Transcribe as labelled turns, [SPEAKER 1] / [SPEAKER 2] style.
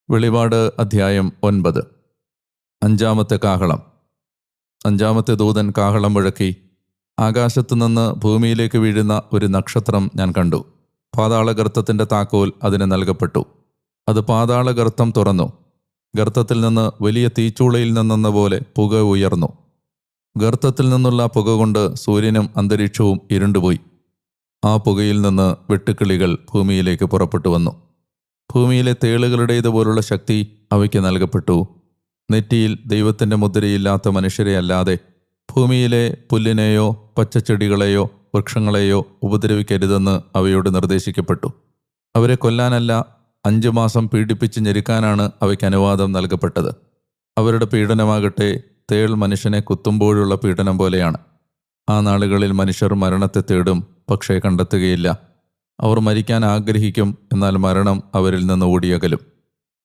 [SPEAKER 1] വെളിപാട് അധ്യായം 9. അഞ്ചാമത്തെ കാഹളം. അഞ്ചാമത്തെ ദൂതൻ കാഹളം മുഴക്കി. ആകാശത്തുനിന്ന് ഭൂമിയിലേക്ക് വീഴുന്ന ഒരു നക്ഷത്രം ഞാൻ കണ്ടു. പാതാളഗർത്തത്തിൻ്റെ താക്കോൽ അതിന് നൽകപ്പെട്ടു. അത് പാതാളഗർത്തം തുറന്നു. ഗർത്തത്തിൽ നിന്ന് വലിയ തീച്ചൂളയിൽ നിന്നെന്ന പോലെ പുക ഉയർന്നു. ഗർത്തത്തിൽ നിന്നുള്ള പുക കൊണ്ട് സൂര്യനും അന്തരീക്ഷവും ഇരുണ്ടുപോയി. ആ പുകയിൽ നിന്ന് വെട്ടുക്കിളികൾ ഭൂമിയിലേക്ക് പുറപ്പെട്ടു വന്നു. ഭൂമിയിലെ തേളുകളുടേതുപോലുള്ള ശക്തി അവയ്ക്ക് നൽകപ്പെട്ടു. നെറ്റിയിൽ ദൈവത്തിൻ്റെ മുദ്രയില്ലാത്ത മനുഷ്യരെ അല്ലാതെ ഭൂമിയിലെ പുല്ലിനെയോ പച്ചച്ചെടികളെയോ വൃക്ഷങ്ങളെയോ ഉപദ്രവിക്കരുതെന്ന് അവയോട് നിർദ്ദേശിക്കപ്പെട്ടു. അവരെ കൊല്ലാനല്ല, 5 മാസം പീഡിപ്പിച്ച് ഞെരുക്കാനാണ് അവയ്ക്ക് അനുവാദം നൽകപ്പെട്ടത്. അവരുടെ പീഡനമാകട്ടെ തേൾ മനുഷ്യനെ കുത്തുമ്പോഴുള്ള പീഡനം പോലെയാണ്. ആ നാളുകളിൽ മനുഷ്യർ മരണത്തെ തേടും, പക്ഷേ കണ്ടെത്തുകയില്ല. അവർ മരിക്കാൻ ആഗ്രഹിക്കും, എന്നാൽ മരണം അവരിൽ നിന്ന് ഓടിയകലും.